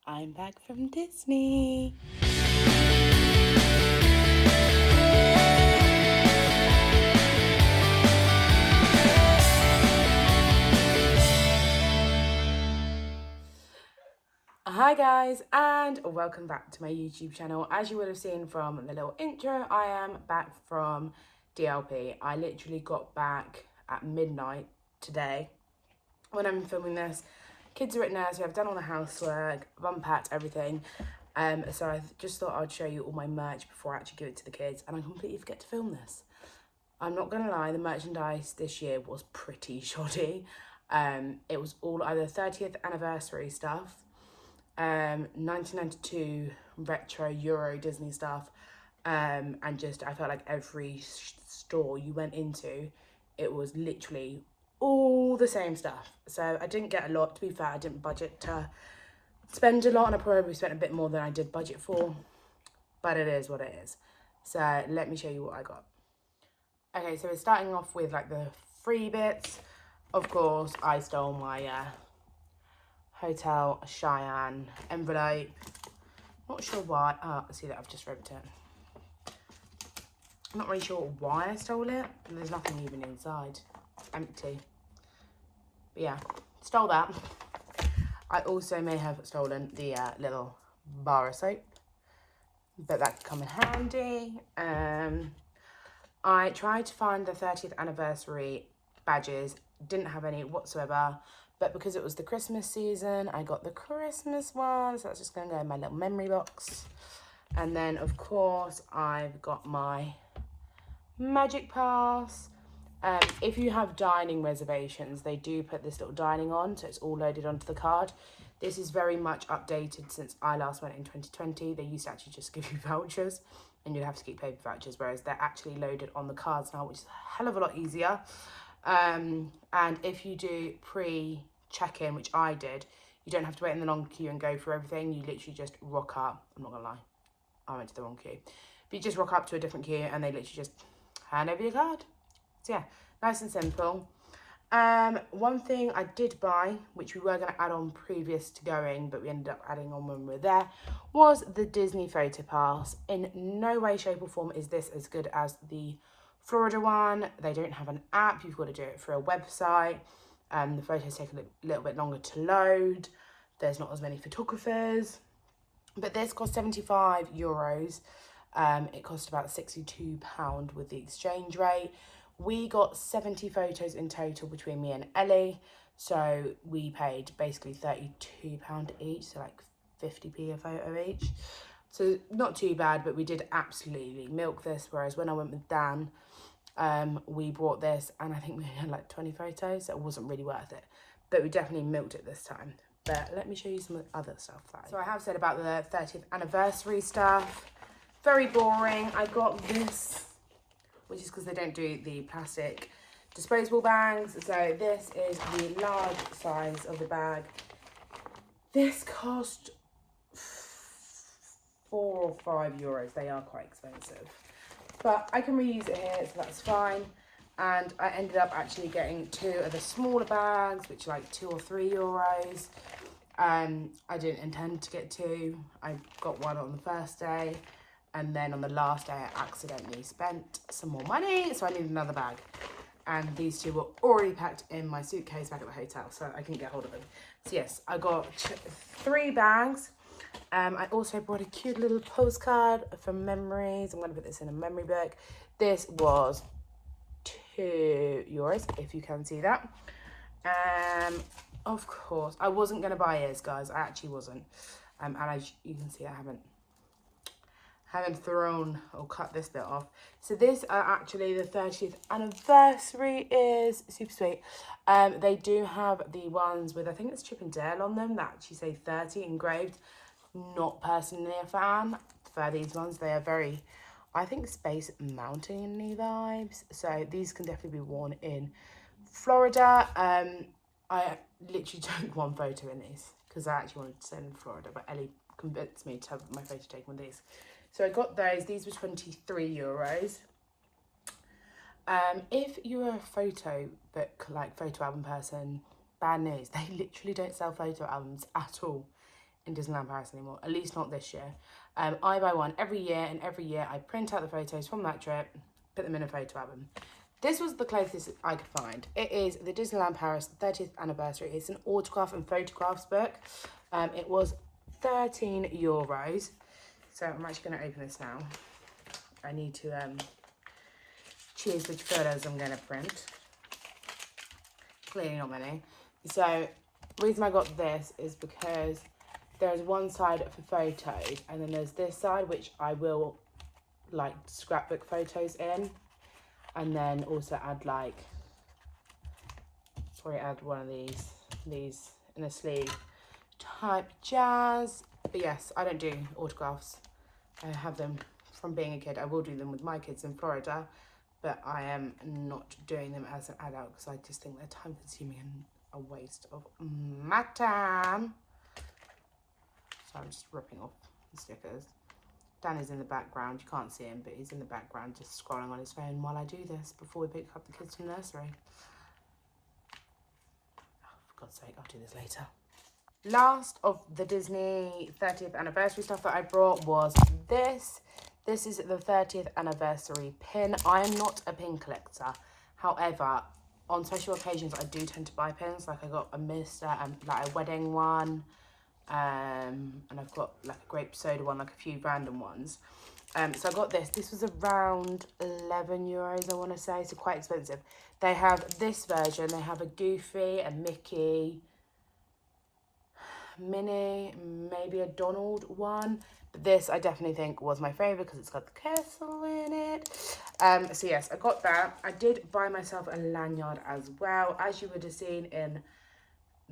I'm back from Disney. Hi guys, and welcome back to my YouTube channel. As you would have seen from the little intro, I am back from DLP. I literally got back at midnight today when I'm filming this. Kids are at nursery, I've done all the housework, I've unpacked everything. So I just thought I'd show you all my merch before I actually give it to the kids, and I completely forget to film this. I'm not gonna lie, the merchandise this year was pretty shoddy. It was all either 30th anniversary stuff, 1992 retro Euro Disney stuff, and just I felt like every store you went into, it was literally all the same stuff. So I didn't get a lot. To be fair, I didn't budget to spend a lot, and I probably spent a bit more than I did budget for, but it is what it is. So let me show you what I got. Okay, so we're starting off with like the free bits. Of course, I stole my Hotel Cheyenne envelope. Not sure why. Oh, I see that I've just ripped it. I'm not really sure why I stole it. There's nothing even inside. Empty. But yeah, stole that. I also may have stolen the little bar of soap, but that could come in handy. I tried to find the 30th anniversary badges, didn't have any whatsoever, but because it was the Christmas season, I got the Christmas one, so that's just going to go in my little memory box. And then, of course, I've got my Magic Pass. If you have dining reservations, they do put this little dining on, so it's all loaded onto the card. This is very much updated since I last went in 2020. They used to actually just give you vouchers, and you'd have to keep paper vouchers, whereas they're actually loaded on the cards now, which is a hell of a lot easier. And if you do pre-check-in, which I did, you don't have to wait in the long queue and go through everything. You literally just rock up. I'm not gonna lie, I went to the wrong queue. But you just rock up to a different queue and they literally just hand over your card. So yeah, nice and simple. One thing I did buy, which we were going to add on previous to going, but we ended up adding on when we were there, was the Disney Photo Pass. In no way, shape or form is this as good as the Florida one. They don't have an app. You've got to do it through a website. The photos take a little bit longer to load. There's not as many photographers. But this cost €75. It cost about £62 with the exchange rate. We got 70 photos in total between me and Ellie. So we paid basically £32 each, so like 50p a photo each. So not too bad, but we did absolutely milk this. Whereas when I went with Dan, we bought this and I think we had like 20 photos, so it wasn't really worth it. But we definitely milked it this time. But let me show you some of the other stuff. So I have said about the 30th anniversary stuff. Very boring. I got this, which is because they don't do the plastic disposable bags. So this is the large size of the bag. This cost €4 or €5. They are quite expensive. But I can reuse it here, so that's fine. And I ended up actually getting two of the smaller bags, which are like €2 or €3. I didn't intend to get two. I got one on the first day, and then on the last day I accidentally spent some more money, so I needed another bag. And these two were already packed in my suitcase back at the hotel, so I couldn't get hold of them. So yes, I got 3 bags. I also brought a cute little postcard for memories. I'm going to put this in a memory book. This was €2, if you can see that. Of course, I wasn't going to buy ears, guys. I actually wasn't. And as you can see, I haven't thrown or cut this bit off. So this are actually the 30th anniversary ears. Super sweet. They do have the ones with, I think it's Chip and Dale on them, that actually say 30 engraved. Not personally a fan for these ones. They are very, I think, Space Mountain-y vibes. So these can definitely be worn in Florida. I literally took one photo in these because I actually wanted to send in Florida, but Ellie convinced me to have my photo taken with these. So I got those. These were €23. If you're a photo book, like photo album person, bad news. They literally don't sell photo albums at all in Disneyland Paris anymore, at least not this year. I buy one every year, and every year I print out the photos from that trip, put them in a photo album. This was the closest I could find. It is the Disneyland Paris 30th anniversary. It's an autograph and photographs book. It was €13. So I'm actually going to open this now. I need to choose which photos I'm going to print. Clearly not many. So the reason I got this is because there's one side for photos, and then there's this side which I will like scrapbook photos in, and then also add like, probably add one of these in a sleeve type jazz. But yes, I don't do autographs. I have them from being a kid. I will do them with my kids in Florida, but I am not doing them as an adult because I just think they're time consuming and a waste of my time. So I'm just ripping off the stickers. Dan is in the background. You can't see him, but he's in the background just scrolling on his phone while I do this before we pick up the kids from nursery. Oh, for God's sake, I'll do this later. Last of the Disney 30th anniversary stuff that I brought was this. This is the 30th anniversary pin. I am not a pin collector. However, on special occasions, I do tend to buy pins. Like I got a like a wedding one. And I've got like a grape soda one, like a few random ones. So I got this. This was around €11, I want to say, so quite expensive. They have this version. They have a Goofy, a Mickey, Minnie, maybe a Donald one. But this I definitely think was my favourite because it's got the castle in it. So yes, I got that. I did buy myself a lanyard as well, as you would have seen in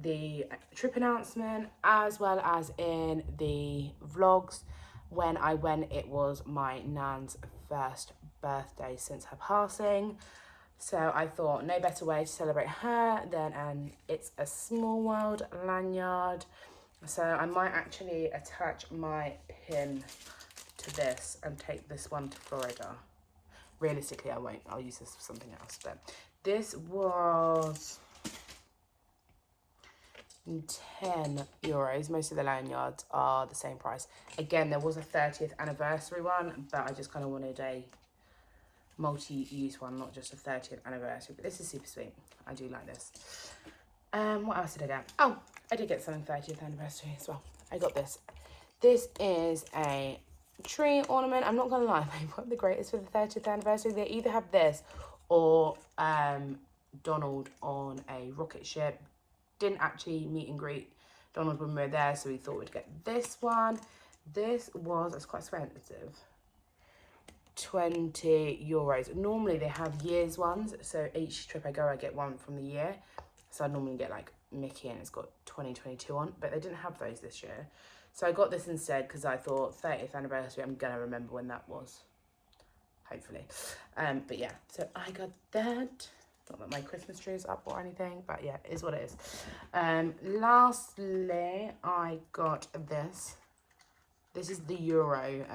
the trip announcement, as well as in the vlogs. When I went, it was my nan's first birthday since her passing, so I thought no better way to celebrate her than an It's a Small World lanyard. So I might actually attach my pin to this and take this one to Florida. Realistically, I won't. I'll use this for something else, but this was €10. Most of the lanyards are the same price. Again, there was a 30th anniversary one, but I just kind of wanted a multi-use one, not just a 30th anniversary. But this is super sweet. I do like this. What else did I get? Oh, I did get something 30th anniversary as well. I got this. This is a tree ornament. I'm not gonna lie, they weren't the greatest for the 30th anniversary. They either have this or Donald on a rocket ship. Didn't actually meet and greet Donald when we were there, so we thought we'd get this one. It's quite expensive, €20. Normally they have years ones, so each trip I go I get one from the year. So I normally get like Mickey and it's got 2022 on, but they didn't have those this year. So I got this instead because I thought 30th anniversary, I'm gonna remember when that was, hopefully. But yeah, so I got that. Not that my Christmas tree is up or anything, but yeah, it is what it is. Lastly, I got this. This is the Euro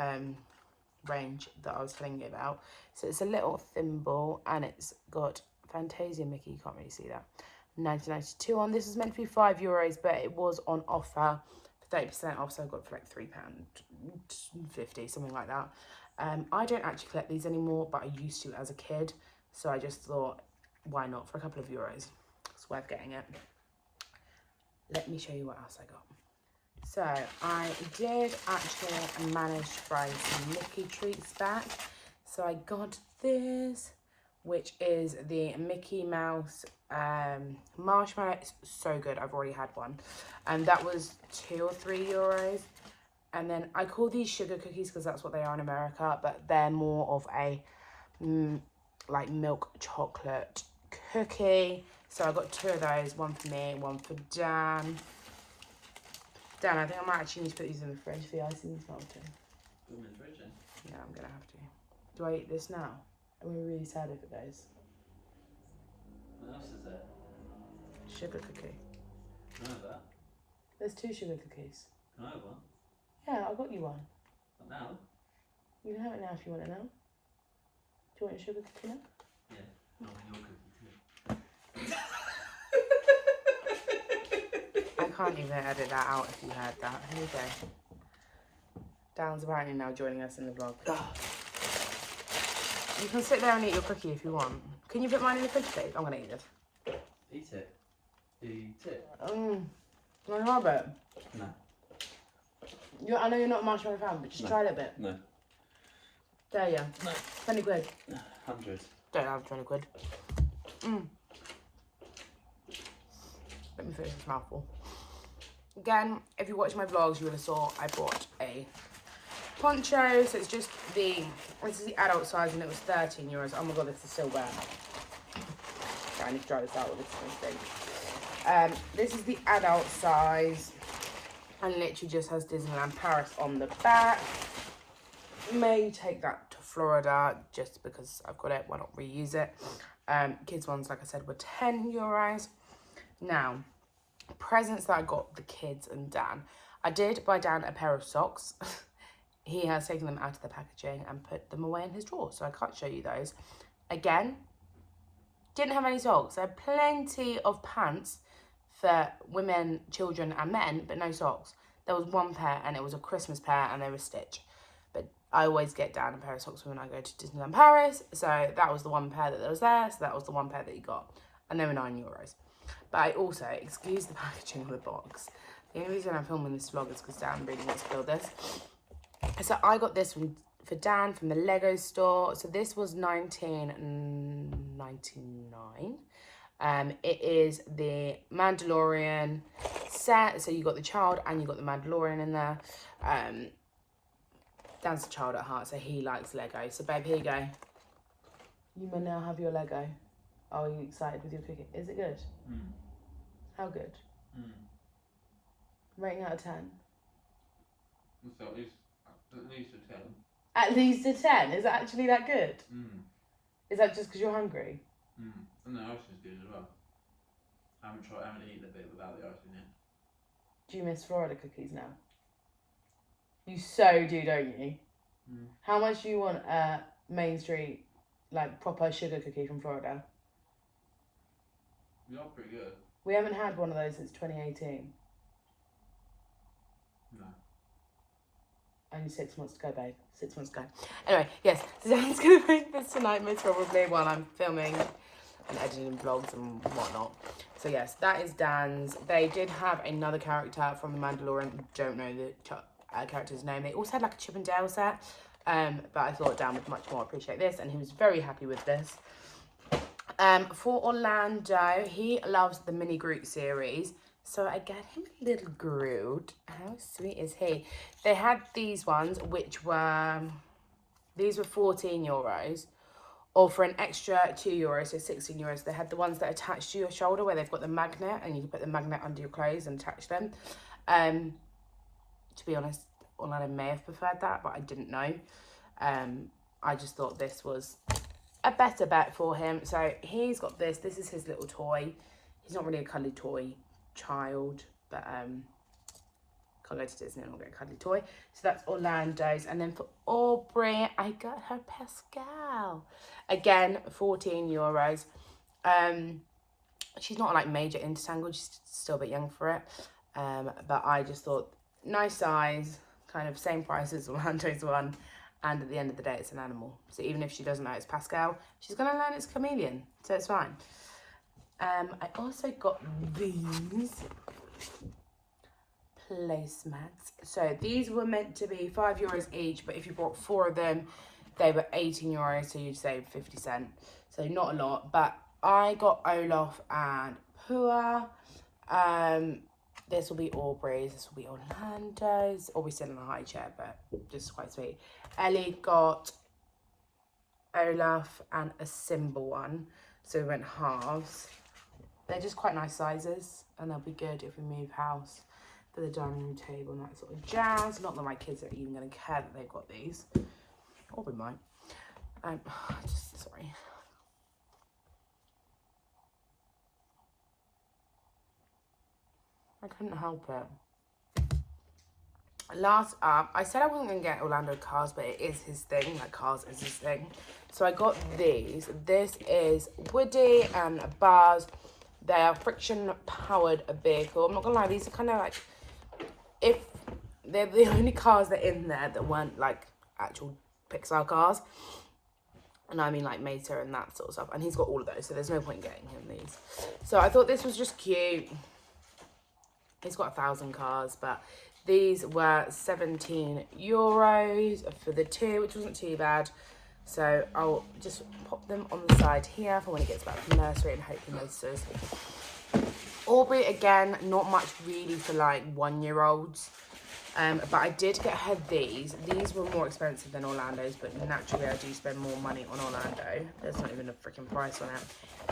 range that I was telling you about. So it's a little thimble and it's got Fantasia Mickey. You can't really see that. 1992 on. This is meant to be €5, but it was on offer for 30% off, so I got it for like £3.50, something like that. I don't actually collect these anymore, but I used to as a kid, so I just thought, why not, for a couple of euros? It's worth getting it. Let me show you what else I got. So I did actually manage to buy some Mickey treats back. So I got this, which is the Mickey Mouse marshmallow. It's so good. I've already had one. And that was €2 or €3. And then I call these sugar cookies because that's what they are in America, but they're more of a like milk chocolate cookie. So I got 2 of those, one for me, one for Dan. Dan, I think I might actually need to put these in the fridge for the icing as well too. Put them in the fridge then? Yeah, I'm gonna have to. Do I eat this now? I'm gonna be really sad if it goes. What else is there? Sugar cookie. Can I have that? There's 2 sugar cookies. Can I have one? Yeah, I got you one. Not now? You can have it now if you want it now. Do you want your sugar cookie now? Yeah. I want your cookie too. I can't even edit that out if you heard that. Here we go. Dan's apparently now joining us in the vlog. You can sit there and eat your cookie if you want. Can you put mine in the fridge, please? I'm going to eat this. Eat it. Eat it. Can I have it? No. I know you're not a marshmallow fan, but just try a little bit. No. There you No. 20 quid. 100. Don't have 20 quid. Let me finish this mouthful. Again, if you watch my vlogs, you would have saw I bought a poncho. So it's just this is the adult size and it was €13. Oh my god, this is so bad. Okay, I need to dry this out with this thing. This is the adult size and literally just has Disneyland Paris on the back. May take that to Florida just because I've got it. Why not reuse it? Kids ones, like I said, were €10. Now, presents that I got the kids and Dan. I did buy Dan a pair of socks. He has taken them out of the packaging and put them away in his drawer, so I can't show you those. Again, didn't have any socks. There are plenty of pants for women, children and men, but no socks. There was one pair and it was a Christmas pair and they were Stitch. But I always get Dan a pair of socks when I go to Disneyland Paris, so that was the one pair that was there, so that was the one pair that he got. And they were €9. But I also, excuse the packaging of the box. The only reason I'm filming this vlog is because Dan really wants to build this. So I got this for Dan from the Lego store. So this was $19.99. It is the Mandalorian set. So you got the child and you got the Mandalorian in there. Dan's a child at heart, so he likes Lego. So babe, here you go. You may now have your Lego. Are you excited with your cooking? Is it good? How good? Rating out of 10. So at least a 10. At least a 10? Is it actually that good? Is that just because you're hungry? And the icing's good as well. I haven't eaten the bit without the icing yet. Do you miss Florida cookies now? You so do, don't you? How much do you want a Main Street, like, proper sugar cookie from Florida? You're pretty good. We haven't had one of those since 2018. No. Only 6 months to go, babe. 6 months to go. Anyway, yes, so Dan's going to make this tonight, most probably, while I'm filming and editing vlogs and whatnot. So yes, that is Dan's. They did have another character from The Mandalorian. Don't know the character's name. They also had like a Chip and Dale set. But I thought Dan would much more appreciate this, and he was very happy with this. For Orlando, he loves the Mini Groot series. So I got him a little Groot. How sweet is he? They had these ones, which were, these were €14. Or for an extra €2, so €16, they had the ones that attach to your shoulder where they've got the magnet and you can put the magnet under your clothes and attach them. To be honest, Orlando may have preferred that, but I didn't know. I just thought this was a better bet for him. So he's got this. This is his little toy. He's not really a cuddly toy child, but can't go to Disney and not get a cuddly toy. So that's Orlando's. And then for Aubrey, I got her Pascal. Again, €14. She's not like major into Tangled. She's still a bit young for it. But I just thought, nice size, kind of same price as Orlando's one. And at the end of the day, it's an animal. So even if she doesn't know it's Pascal, she's going to learn it's chameleon. So it's fine. I also got these placemats. So these were meant to be €5 each, but if you bought 4 of them, they were €18, so you'd save 50 cents. So not a lot, but I got Olaf and Pua. This will be Aubrey's, this will be Orlando's. Aubrey's still in a high chair, but just quite sweet. Ellie got Olaf and a symbol one, so we went halves. They're just quite nice sizes, and they'll be good if we move house for the dining room table and that sort of jazz. Not that my kids are even going to care that they've got these. Aubrey might. Sorry. I couldn't help it. Last up, I said I wasn't going to get Orlando cars, but it is his thing. Like, cars is his thing. So I got these. This is Woody and Buzz. They are friction powered vehicle. I'm not gonna lie, these are kind of like, if they're the only cars that are in there that weren't like actual Pixar cars. And I mean like Meta and that sort of stuff. And he's got all of those, so there's no point getting him these. So I thought this was just cute. He's got 1,000 cars, but these were €17 for the two, which wasn't too bad. So I'll just pop them on the side here for when he gets back from nursery and hope he notices. Aubrey, again, not much really for like 1-year-olds. But I did get her these. These were more expensive than Orlando's, but naturally I do spend more money on Orlando. There's not even a freaking price on it.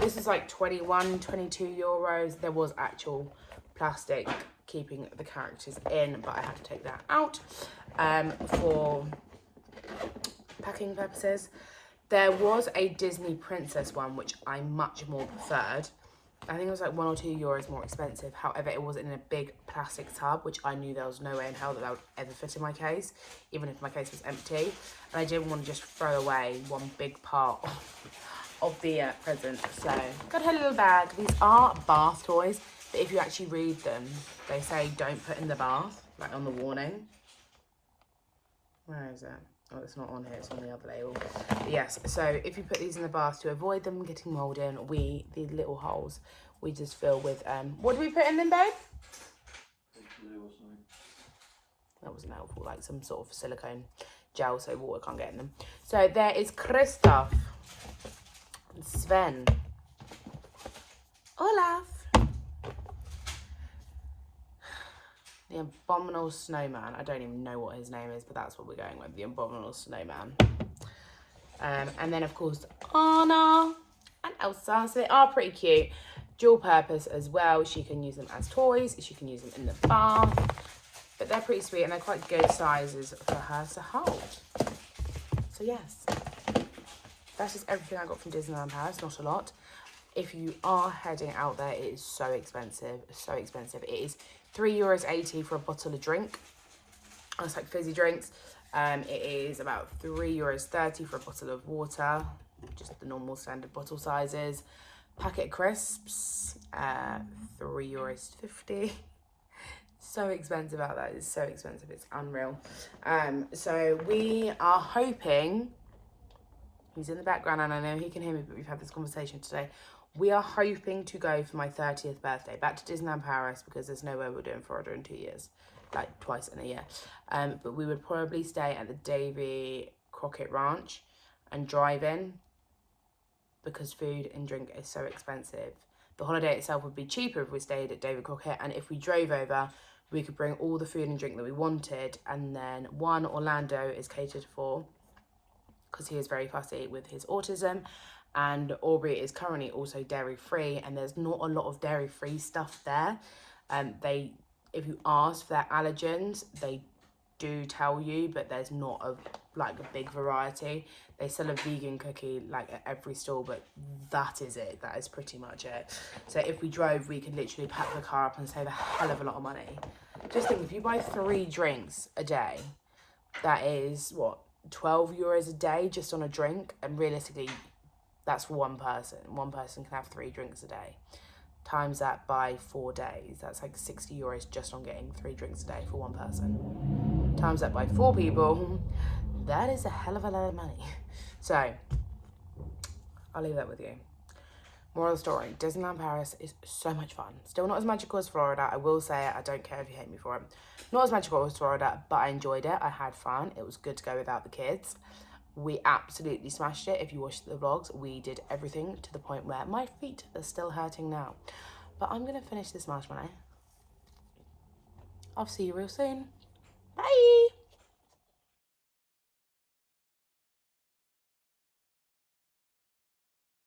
This is like 21, 22 euros. There was actual plastic keeping the characters in, but I had to take that out for packing purposes. There was a Disney Princess one, which I much more preferred. I think it was like €1 or €2 more expensive. However, it was in a big plastic tub, which I knew there was no way in hell that would ever fit in my case, even if my case was empty. And I didn't want to just throw away one big part of the present. So, got her little bag. These are bath toys, but if you actually read them, they say don't put in the bath, like on the warning. Where is it? Oh, it's not on here, it's on the other label. But yes, so if you put these in the bath to avoid them getting mould in, the little holes, we just fill with, what do we put in them, babe? That wasn't helpful, like some sort of silicone gel so water can't get in them. So there is Kristoff, Sven, Olaf, the Abominable Snowman. I don't even know what his name is, but that's what we're going with, the Abominable Snowman. And then, of course, Anna and Elsa. So they are pretty cute. Dual purpose as well. She can use them as toys. She can use them in the bath. But they're pretty sweet and they're quite good sizes for her to hold. So, yes. That's just everything I got from Disneyland Paris. Not a lot. If you are heading out there, it is so expensive. So expensive. It is €3.80 for a bottle of drink. That's like fizzy drinks. It is about €3.30 for a bottle of water, just the normal standard bottle sizes. Packet of crisps, €3.50. So expensive out there. It's so expensive. It's unreal. So we are hoping, he's in the background and I know he can hear me, but we've had this conversation today. We are hoping to go for my 30th birthday back to Disneyland Paris because there's no way we're doing Florida in 2 years, like twice in a year. But we would probably stay at the Davy Crockett Ranch and drive in because food and drink is so expensive. The holiday itself would be cheaper if we stayed at Davy Crockett, and if we drove over, we could bring all the food and drink that we wanted, and then Orlando is catered for because he is very fussy with his autism. And Aubrey is currently also dairy-free, and there's not a lot of dairy-free stuff there. If you ask for their allergens, they do tell you, but there's not a big variety. They sell a vegan cookie like at every store, but that is it. That is pretty much it. So if we drove, we could literally pack the car up and save a hell of a lot of money. Just think, if you buy 3 drinks a day, that is what, €12 a day just on a drink, and realistically, that's for one person. One person can have 3 drinks a day. Times that by 4 days. That's like €60 just on getting 3 drinks a day for one person. Times that by 4 people. That is a hell of a lot of money. So, I'll leave that with you. Moral of the story, Disneyland Paris is so much fun. Still not as magical as Florida. I will say it. I don't care if you hate me for it. Not as magical as Florida, but I enjoyed it. I had fun. It was good to go without the kids. We absolutely smashed it. If you watched the vlogs, we did everything to the point where my feet are still hurting now. But I'm going to finish this marshmallow. I'll see you real soon. Bye!